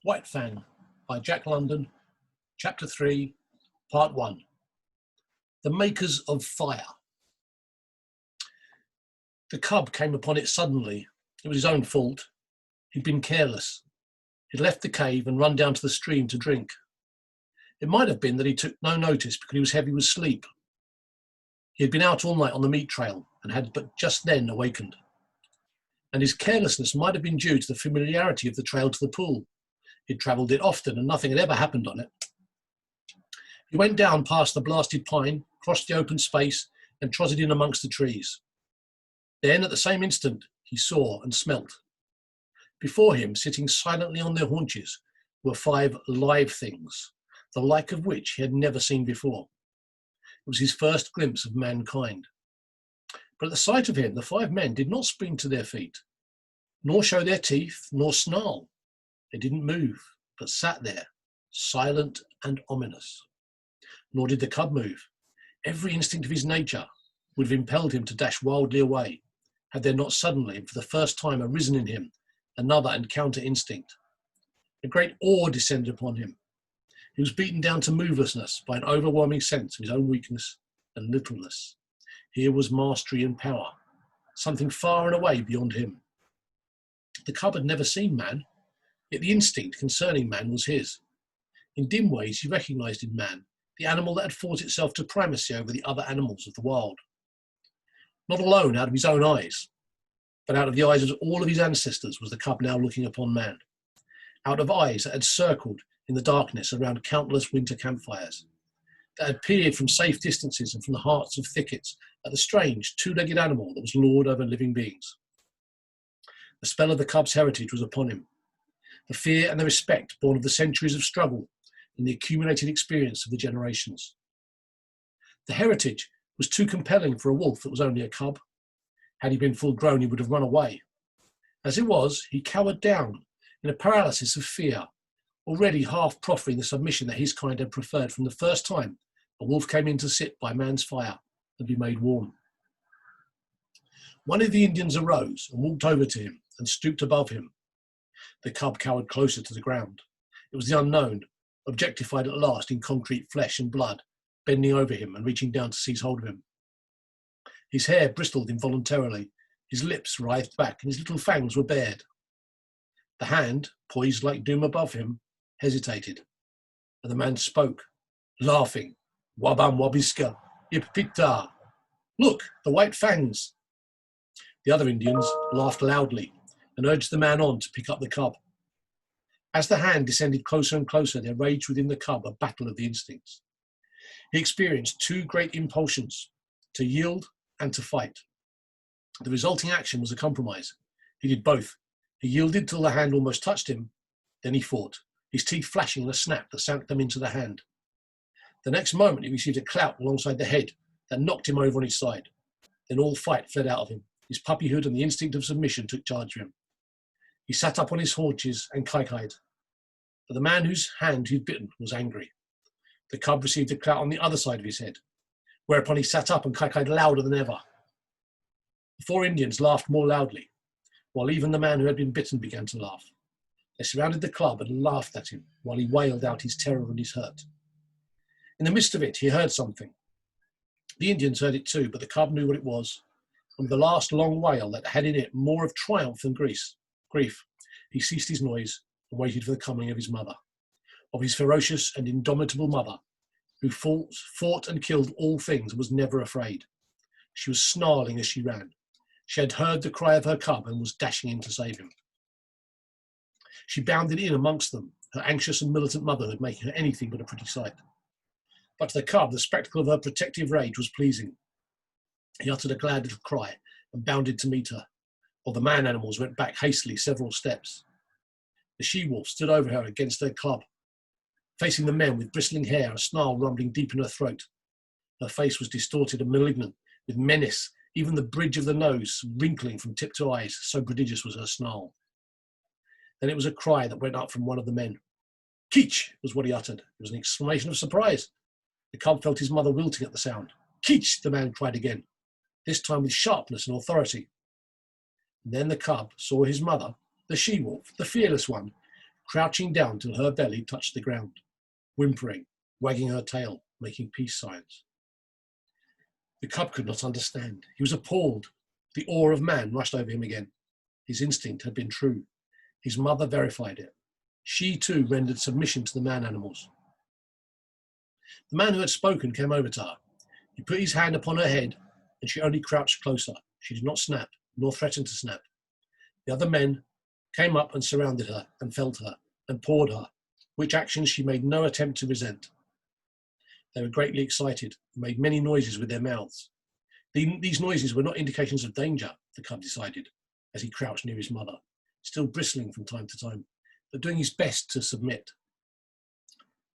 White Fang by Jack London, Chapter 3, Part 1. The Makers of Fire. The cub came upon it suddenly. It was his own fault. He'd been careless. He'd left the cave and run down to the stream to drink. It might have been that he took no notice because he was heavy with sleep. He had been out all night on the meat trail and had but just then awakened. And his carelessness might have been due to the familiarity of the trail to the pool. He'd travelled it often and nothing had ever happened on it. He went down past the blasted pine, crossed the open space and trotted in amongst the trees. Then at the same instant he saw and smelt. Before him, sitting silently on their haunches, were 5 live things, the like of which he had never seen before. It was his first glimpse of mankind. But at the sight of him, the 5 men did not spring to their feet, nor show their teeth, nor snarl. They didn't move, but sat there, silent and ominous. Nor did the cub move. Every instinct of his nature would have impelled him to dash wildly away, had there not suddenly, and for the first time, arisen in him another and counter instinct. A great awe descended upon him. He was beaten down to movelessness by an overwhelming sense of his own weakness and littleness. Here was mastery and power, something far and away beyond him. The cub had never seen man, yet the instinct concerning man was his. In dim ways he recognised in man the animal that had fought itself to primacy over the other animals of the wild. Not alone out of his own eyes, but out of the eyes of all of his ancestors was the cub now looking upon man. Out of eyes that had circled in the darkness around countless winter campfires, that had peered from safe distances and from the hearts of thickets at the strange 2-legged animal that was lord over living beings. The spell of the cub's heritage was upon him. The fear and the respect born of the centuries of struggle and the accumulated experience of the generations. The heritage was too compelling for a wolf that was only a cub. Had he been full grown, he would have run away. As it was, he cowered down in a paralysis of fear, already half proffering the submission that his kind had preferred from the first time a wolf came in to sit by man's fire and be made warm. One of the Indians arose and walked over to him and stooped above him. The cub cowered closer to the ground. It was the unknown, objectified at last in concrete flesh and blood, bending over him and reaching down to seize hold of him. His hair bristled involuntarily, his lips writhed back, and his little fangs were bared. The hand, poised like doom above him, hesitated, and the man spoke, laughing. Wabam wabiska, ipita. Look, the white fangs. The other Indians laughed loudly and urged the man on to pick up the cub. As the hand descended closer and closer, there raged within the cub a battle of the instincts. He experienced 2 great impulsions, to yield and to fight. The resulting action was a compromise. He did both. He yielded till the hand almost touched him, then he fought, his teeth flashing in a snap that sank them into the hand. The next moment he received a clout alongside the head that knocked him over on his side. Then all fight fled out of him. His puppyhood and the instinct of submission took charge of him. He sat up on his haunches and kaikai'd. But the man whose hand he'd bitten was angry. The cub received a clout on the other side of his head, whereupon he sat up and kaikai'd louder than ever. The 4 Indians laughed more loudly, while even the man who had been bitten began to laugh. They surrounded the cub and laughed at him while he wailed out his terror and his hurt. In the midst of it, he heard something. The Indians heard it too, but the cub knew what it was. And with the last long wail that had in it more of triumph than grief, he ceased his noise and waited for the coming of his mother, of his ferocious and indomitable mother, who fought and killed all things and was never afraid. She was snarling as she ran. She had heard the cry of her cub and was dashing in to save him. She bounded in amongst them, her anxious and militant motherhood making her anything but a pretty sight. But to the cub, the spectacle of her protective rage was pleasing. He uttered a glad little cry and bounded to meet her, while the man animals went back hastily several steps. The she-wolf stood over her against her club, facing the men with bristling hair, a snarl rumbling deep in her throat. Her face was distorted and malignant, with menace, even the bridge of the nose wrinkling from tip to eyes, so prodigious was her snarl. Then it was a cry that went up from one of the men. Keech was what he uttered. It was an exclamation of surprise. The cub felt his mother wilting at the sound. Keech, the man cried again, this time with sharpness and authority. And then the cub saw his mother, the she-wolf, the fearless one, crouching down till her belly touched the ground, whimpering, wagging her tail, making peace signs. The cub could not understand. He was appalled. The awe of man rushed over him again. His instinct had been true. His mother verified it. She too rendered submission to the man animals. The man who had spoken came over to her. He put his hand upon her head, and she only crouched closer. She did not snap, nor threaten to snap. The other men came up and surrounded her, and felt her, and pawed her, which actions she made no attempt to resent. They were greatly excited, and made many noises with their mouths. These noises were not indications of danger, the cub decided, as he crouched near his mother, still bristling from time to time, but doing his best to submit.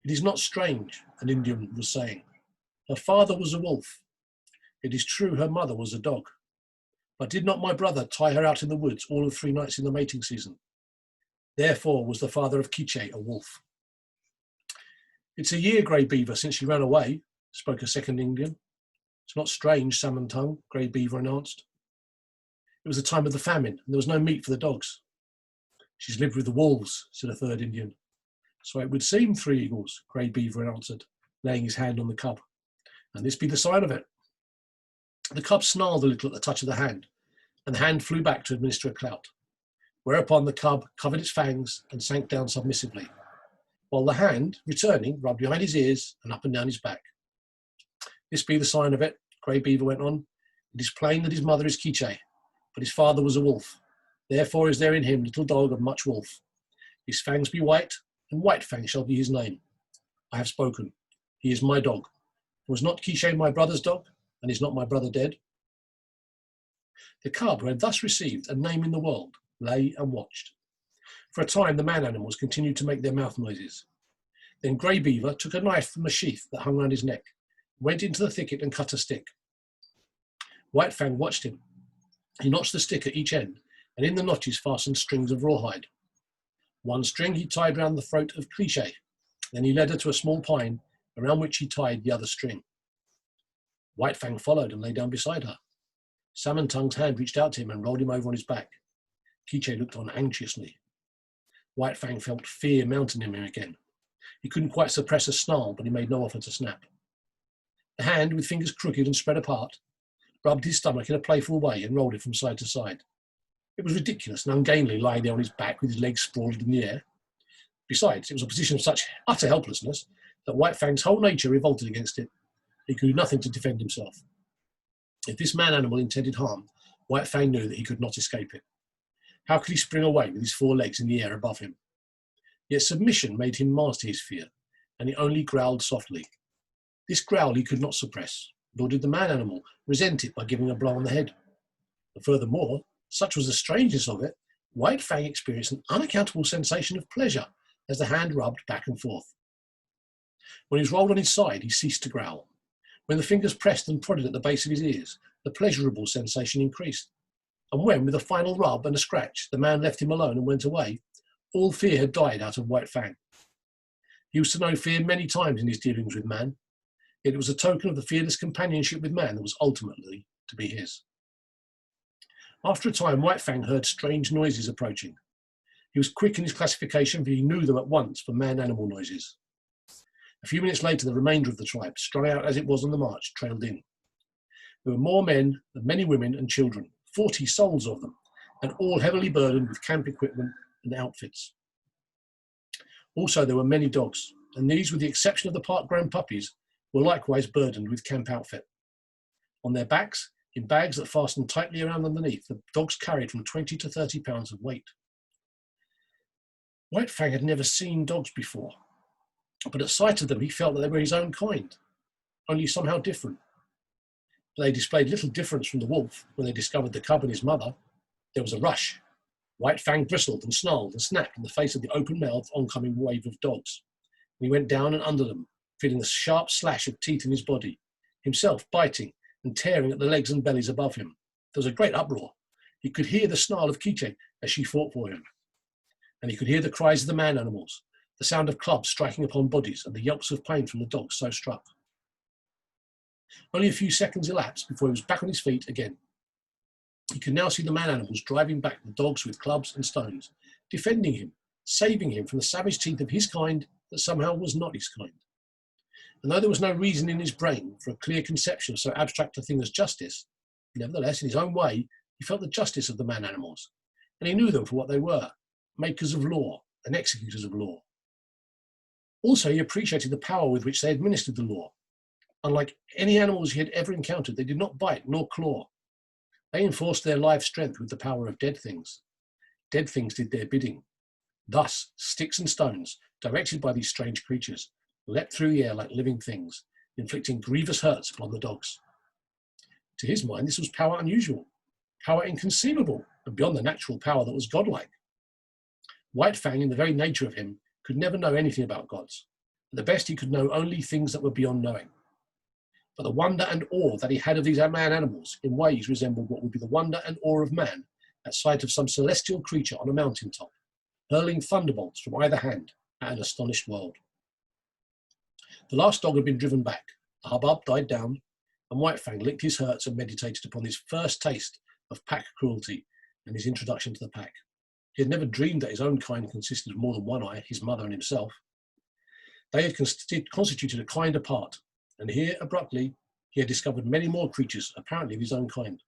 It is not strange, an Indian was saying. Her father was a wolf. It is true her mother was a dog. But did not my brother tie her out in the woods all of 3 nights in the mating season? Therefore was the father of Kiche a wolf. It's a year, Grey Beaver, since she ran away, spoke a second Indian. It's not strange, Salmon Tongue, Grey Beaver announced. It was the time of the famine, and there was no meat for the dogs. She's lived with the wolves, said a third Indian. So it would seem, Three Eagles, Grey Beaver answered, laying his hand on the cub. And this be the sign of it. The cub snarled a little at the touch of the hand, and the hand flew back to administer a clout. Whereupon the cub covered its fangs and sank down submissively, while the hand, returning, rubbed behind his ears and up and down his back. This be the sign of it, Grey Beaver went on. It is plain that his mother is Kiche, but his father was a wolf. Therefore is there in him little dog of much wolf. His fangs be white, and White Fang shall be his name. I have spoken. He is my dog. Was not Kiche my brother's dog, and is not my brother dead? The cub, who had thus received a name in the world, lay and watched. For a time the man animals continued to make their mouth noises. Then Grey Beaver took a knife from a sheath that hung round his neck, went into the thicket and cut a stick. White Fang watched him. He notched the stick at each end, and in the notches fastened strings of rawhide. One string he tied round the throat of Kiche. Then he led her to a small pine, around which he tied the other string. White Fang followed and lay down beside her. Salmon Tongue's hand reached out to him and rolled him over on his back. Kiche looked on anxiously. White Fang felt fear mounting in him again. He couldn't quite suppress a snarl, but he made no offer to snap. The hand, with fingers crooked and spread apart, rubbed his stomach in a playful way and rolled it from side to side. It was ridiculous and ungainly lying there on his back with his legs sprawled in the air. Besides, it was a position of such utter helplessness that White Fang's whole nature revolted against it. He could do nothing to defend himself. If this man animal intended harm, White Fang knew that he could not escape it. How could he spring away with his 4 legs in the air above him? Yet submission made him master his fear, and he only growled softly. This growl he could not suppress, nor did the man animal resent it by giving a blow on the head. And furthermore, such was the strangeness of it, White Fang experienced an unaccountable sensation of pleasure as the hand rubbed back and forth. When he was rolled on his side, he ceased to growl. When the fingers pressed and prodded at the base of his ears, the pleasurable sensation increased. And when, with a final rub and a scratch, the man left him alone and went away, all fear had died out of White Fang. He used to know fear many times in his dealings with man, yet it was a token of the fearless companionship with man that was ultimately to be his. After a time, White Fang heard strange noises approaching. He was quick in his classification, for he knew them at once for man-animal noises. A few minutes later, the remainder of the tribe, strung out as it was on the march, trailed in. There were more men than many women and children, 40 souls of them, and all heavily burdened with camp equipment and outfits. Also, there were many dogs, and these, with the exception of the part-grown puppies, were likewise burdened with camp outfit. On their backs, in bags that fastened tightly around underneath, the dogs carried from 20 to 30 pounds of weight. White Fang had never seen dogs before, but at sight of them he felt that they were his own kind, only somehow different. They displayed little difference from the wolf when they discovered the cub and his mother. There was a rush. White Fang bristled and snarled and snapped in the face of the open-mouthed oncoming wave of dogs. And he went down and under them, feeling the sharp slash of teeth in his body, himself biting and tearing at the legs and bellies above him. There was a great uproar. He could hear the snarl of Kiche as she fought for him. And he could hear the cries of the man-animals, the sound of clubs striking upon bodies and the yelps of pain from the dogs so struck. Only a few seconds elapsed before he was back on his feet again. He could now see the man-animals driving back the dogs with clubs and stones, defending him, saving him from the savage teeth of his kind that somehow was not his kind. And though there was no reason in his brain for a clear conception of so abstract a thing as justice, nevertheless, in his own way, he felt the justice of the man-animals, and he knew them for what they were, makers of law and executors of law. Also, he appreciated the power with which they administered the law. Unlike any animals he had ever encountered, they did not bite nor claw. They enforced their life strength with the power of dead things. Dead things did their bidding. Thus, sticks and stones, directed by these strange creatures, leapt through the air like living things, inflicting grievous hurts upon the dogs. To his mind, this was power unusual, power inconceivable, and beyond the natural power that was godlike. White Fang, in the very nature of him, could never know anything about gods. At the best, he could know only things that were beyond knowing. But the wonder and awe that he had of these man-animals in ways resembled what would be the wonder and awe of man at sight of some celestial creature on a mountaintop, hurling thunderbolts from either hand at an astonished world. The last dog had been driven back, the hubbub died down, and White Fang licked his hurts and meditated upon his first taste of pack cruelty and his introduction to the pack. He had never dreamed that his own kind consisted of more than one eye, his mother and himself. They had constituted a kind apart, and here, abruptly, he had discovered many more creatures, apparently of his own kind.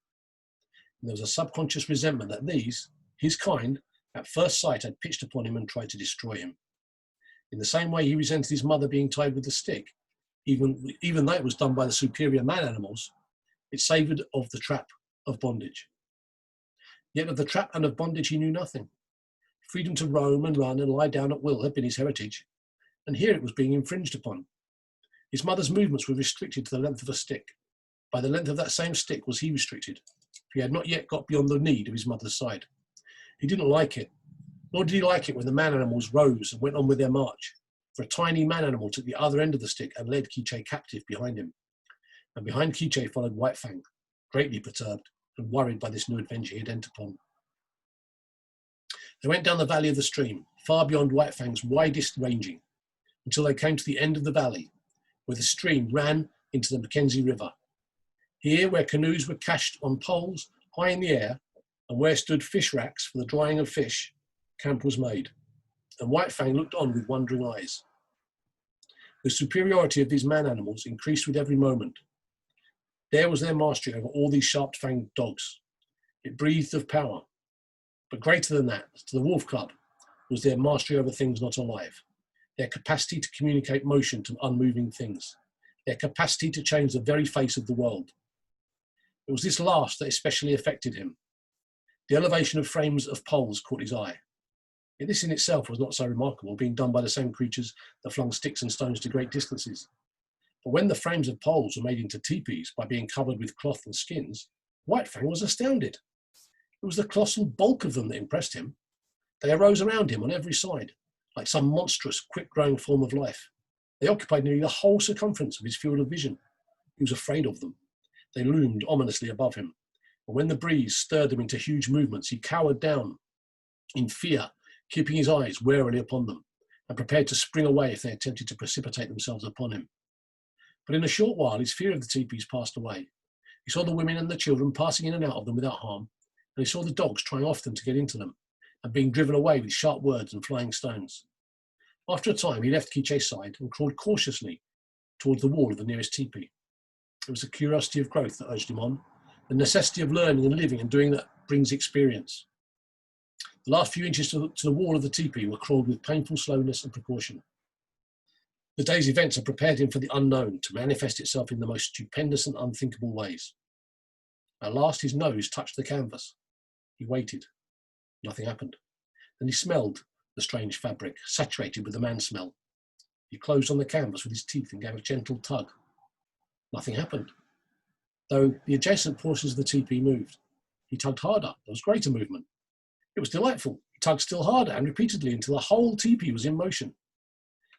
And there was a subconscious resentment that these, his kind, at first sight had pitched upon him and tried to destroy him. In the same way he resented his mother being tied with a stick, even though it was done by the superior man-animals, it savoured of the trap of bondage. Yet of the trap and of bondage he knew nothing. Freedom to roam and run and lie down at will had been his heritage, and here it was being infringed upon. His mother's movements were restricted to the length of a stick. By the length of that same stick was he restricted, for he had not yet got beyond the need of his mother's side. He didn't like it, nor did he like it when the man-animals rose and went on with their march, for a tiny man-animal took the other end of the stick and led Quiche captive behind him. And behind Quiche followed White Fang, greatly perturbed and worried by this new adventure he had entered upon. They went down the valley of the stream, far beyond White Fang's widest ranging, until they came to the end of the valley, where the stream ran into the Mackenzie River. Here, where canoes were cached on poles high in the air, and where stood fish racks for the drying of fish, camp was made, and White Fang looked on with wondering eyes. The superiority of these man-animals increased with every moment. There was their mastery over all these sharp-fanged dogs. It breathed of power. But greater than that, to the Wolf Club, was their mastery over things not alive, their capacity to communicate motion to unmoving things, their capacity to change the very face of the world. It was this last that especially affected him. The elevation of frames of poles caught his eye. Yet this in itself was not so remarkable, being done by the same creatures that flung sticks and stones to great distances. But when the frames of poles were made into teepees by being covered with cloth and skins, White Fang was astounded. It was the colossal bulk of them that impressed him. They arose around him on every side, like some monstrous, quick-growing form of life. They occupied nearly the whole circumference of his field of vision. He was afraid of them. They loomed ominously above him, and when the breeze stirred them into huge movements, he cowered down in fear, keeping his eyes warily upon them, and prepared to spring away if they attempted to precipitate themselves upon him. But in a short while, his fear of the teepees passed away. He saw the women and the children passing in and out of them without harm, and he saw the dogs trying often to get into them, and being driven away with sharp words and flying stones. After a time, he left Quiche's side and crawled cautiously towards the wall of the nearest teepee. It was the curiosity of growth that urged him on, the necessity of learning and living and doing that brings experience. The last few inches to the wall of the teepee were crawled with painful slowness and precaution. The day's events had prepared him for the unknown to manifest itself in the most stupendous and unthinkable ways. At last his nose touched the canvas. He waited. Nothing happened. Then he smelled the strange fabric, saturated with the man smell. He closed on the canvas with his teeth and gave a gentle tug. Nothing happened, though the adjacent portions of the teepee moved. He tugged harder. There was greater movement. It was delightful. He tugged still harder and repeatedly until the whole teepee was in motion.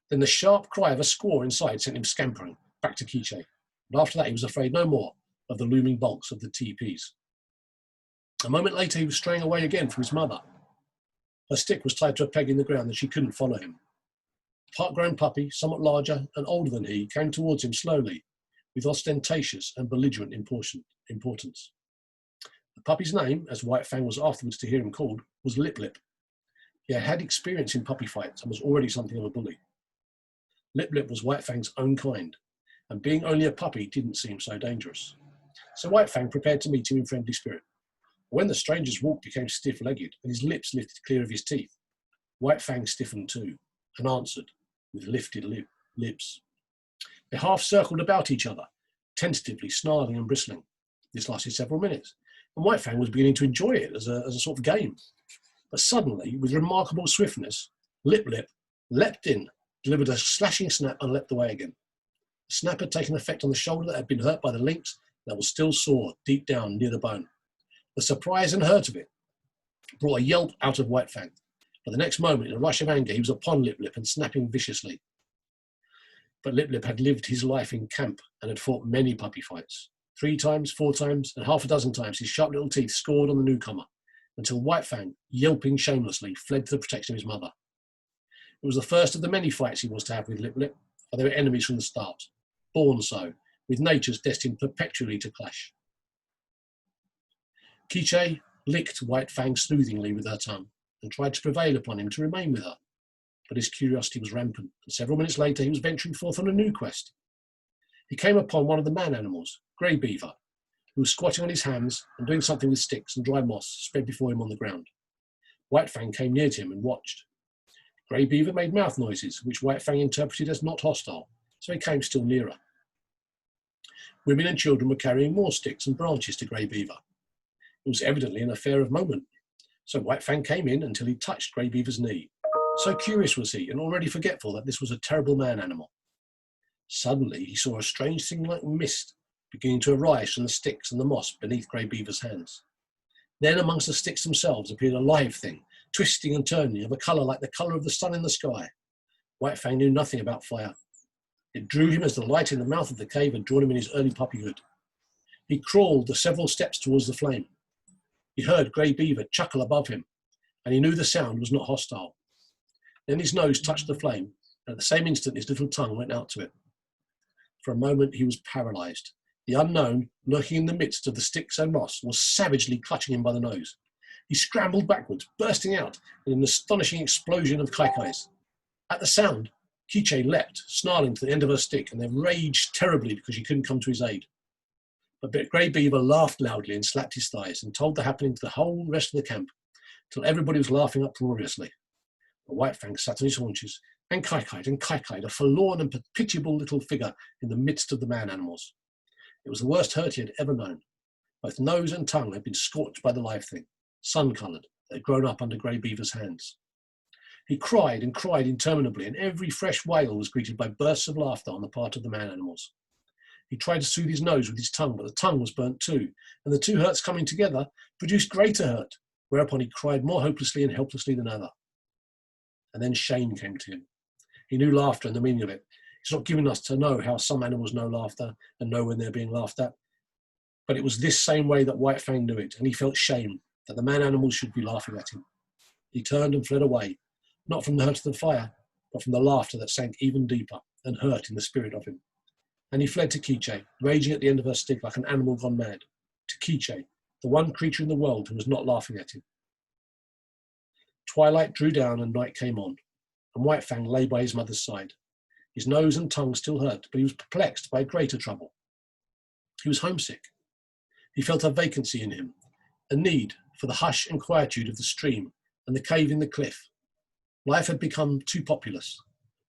Then the sharp cry of a squaw inside sent him scampering back to Quiche, and after that he was afraid no more of the looming bulks of the teepees. A moment later he was straying away again from his mother. Her stick was tied to a peg in the ground and she couldn't follow him. A part-grown puppy, somewhat larger and older than he, came towards him slowly, with ostentatious and belligerent importance. The puppy's name, as White Fang was afterwards to hear him called, was Lip Lip. He had had experience in puppy fights and was already something of a bully. Lip Lip was White Fang's own kind, and being only a puppy didn't seem so dangerous. So White Fang prepared to meet him in friendly spirit. When the stranger's walk became stiff-legged and his lips lifted clear of his teeth, White Fang stiffened too, and answered with lifted lips. They half circled about each other, tentatively snarling and bristling. This lasted several minutes, and White Fang was beginning to enjoy it as a sort of game. But suddenly, with remarkable swiftness, Lip Lip leapt in, delivered a slashing snap and leapt away again. The snap had taken effect on the shoulder that had been hurt by the lynx that was still sore deep down near the bone. The surprise and hurt of it brought a yelp out of White Fang, but the next moment, in a rush of anger, he was upon Lip Lip and snapping viciously. But Lip Lip had lived his life in camp and had fought many puppy fights. 3 times, 4 times, and half a dozen times his sharp little teeth scored on the newcomer, until White Fang, yelping shamelessly, fled to the protection of his mother. It was the first of the many fights he was to have with Lip Lip, for they were enemies from the start, born so, with natures destined perpetually to clash. Quiche licked White Fang soothingly with her tongue and tried to prevail upon him to remain with her, but his curiosity was rampant, and several minutes later he was venturing forth on a new quest. He came upon one of the man animals, Grey Beaver, who was squatting on his hands and doing something with sticks and dry moss spread before him on the ground. White Fang came near to him and watched. Grey Beaver made mouth noises, which White Fang interpreted as not hostile, so he came still nearer. Women and children were carrying more sticks and branches to Grey Beaver. It was evidently an affair of moment, so White Fang came in until he touched Grey Beaver's knee. So curious was he, and already forgetful that this was a terrible man animal. Suddenly he saw a strange thing like mist beginning to arise from the sticks and the moss beneath Grey Beaver's hands. Then amongst the sticks themselves appeared a live thing, twisting and turning, of a colour like the colour of the sun in the sky. White Fang knew nothing about fire. It drew him as the light in the mouth of the cave had drawn him in his early puppyhood. He crawled the several steps towards the flame. He heard Grey Beaver chuckle above him, and he knew the sound was not hostile. Then his nose touched the flame, and at the same instant his little tongue went out to it. For a moment he was paralysed. The unknown, lurking in the midst of the sticks and moss, was savagely clutching him by the nose. He scrambled backwards, bursting out in an astonishing explosion of kaikais. At the sound, Quiche leapt, snarling, to the end of her stick, and then raged terribly because she couldn't come to his aid. But Grey Beaver laughed loudly and slapped his thighs and told the happening to the whole rest of the camp, till everybody was laughing uproariously. The White Fang sat on his haunches and kaikaied, a forlorn and pitiable little figure in the midst of the man animals. It was the worst hurt he had ever known. Both nose and tongue had been scorched by the live thing, sun-coloured, that had grown up under Grey Beaver's hands. He cried and cried interminably, and every fresh wail was greeted by bursts of laughter on the part of the man animals. He tried to soothe his nose with his tongue, but the tongue was burnt too, and the two hurts coming together produced greater hurt, whereupon he cried more hopelessly and helplessly than ever. And then shame came to him. He knew laughter and the meaning of it. It's not given us to know how some animals know laughter and know when they're being laughed at, but it was this same way that White Fang knew it, and he felt shame that the man animals should be laughing at him. He turned and fled away, not from the hurt of the fire, but from the laughter that sank even deeper and hurt in the spirit of him. And he fled to Quiche, raging at the end of her stick like an animal gone mad, to Quiche, the one creature in the world who was not laughing at him. Twilight drew down and night came on, and White Fang lay by his mother's side. His nose and tongue still hurt, but he was perplexed by a greater trouble. He was homesick. He felt a vacancy in him, a need for the hush and quietude of the stream and the cave in the cliff. Life had become too populous.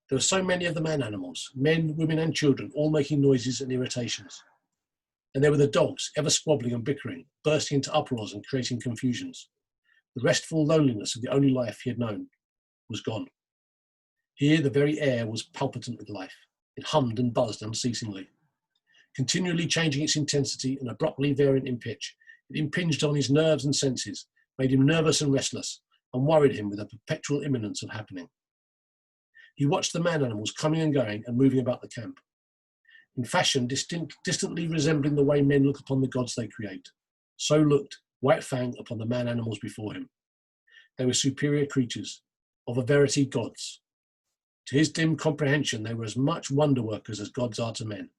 There were so many of the man animals, men, women and children, all making noises and irritations. And there were the dogs, ever squabbling and bickering, bursting into uproars and creating confusions. The restful loneliness of the only life he had known was gone. Here the very air was palpitant with life. It hummed and buzzed unceasingly. Continually changing its intensity and abruptly varying in pitch, it impinged on his nerves and senses, made him nervous and restless, and worried him with a perpetual imminence of happening. He watched the man animals coming and going and moving about the camp, in fashion distantly resembling the way men look upon the gods they create. So looked White Fang upon the man animals before him. They were superior creatures, of a verity gods. To his dim comprehension, they were as much wonder workers as gods are to men.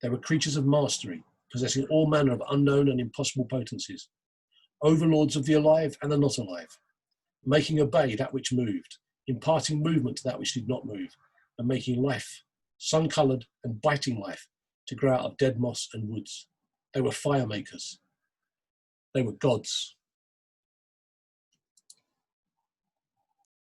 They were creatures of mastery, possessing all manner of unknown and impossible potencies, overlords of the alive and the not alive. making obey that which moved, imparting movement to that which did not move, and making life, sun-coloured and biting life, to grow out of dead moss and woods. They were fire makers. They were gods.